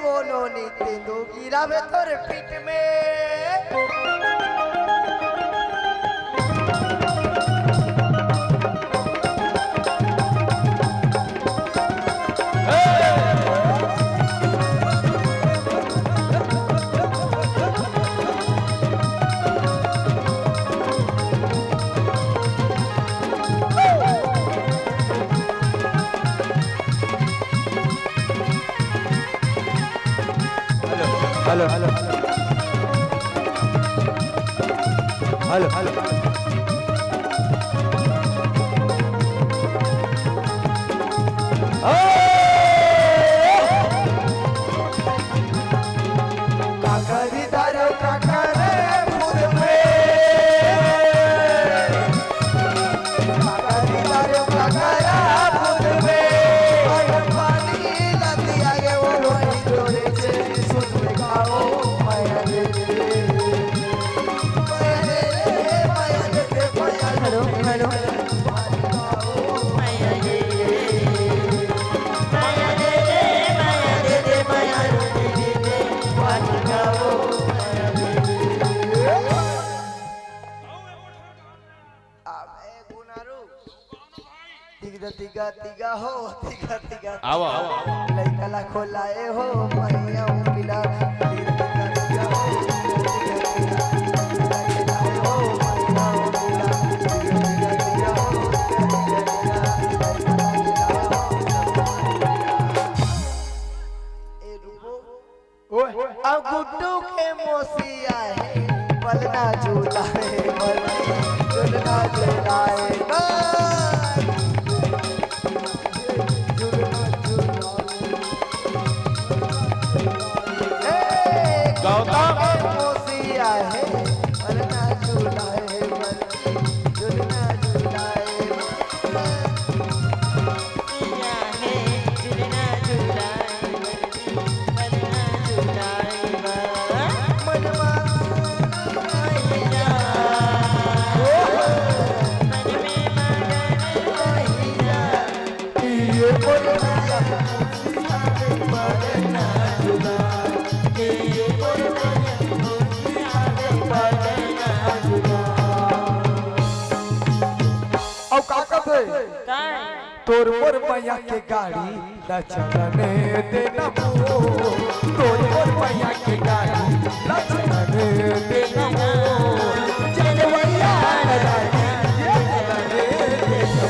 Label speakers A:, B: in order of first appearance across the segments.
A: दोनों नीते दो गिरावे तोर पीठ में
B: हेलो हेलो हेलो हेलो
A: काकरी दारो काकरे खुद में काकरी दारो काकरा खुद में पानी लती आगे वो वही जोड़े से सुन में गाओ माया दे हेलो हेलो तिगा तिगा हो तिगा तिगा
B: आओ आओ
A: लइकला खोलाए हो मैया उमिला तिगा तिगा हो अब गुड्डू के मोसिया है बलना झूला है झूलना झूलाए
B: गौतम
A: मोसिया है बलना झूला है झूलना झूलाए तोर मोर मैया के गाड़ी न चलने देना तोर मोर मैया के गाड़ी न चलने देना चलवैया न जाने ये चलने देना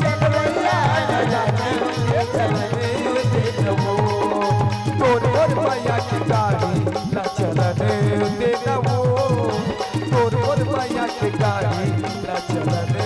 A: चलवैया न जाने ये चलने देना तोर मोर मैया के गाड़ी न चलने देना तोर मोर मैया के गाड़ी न चलने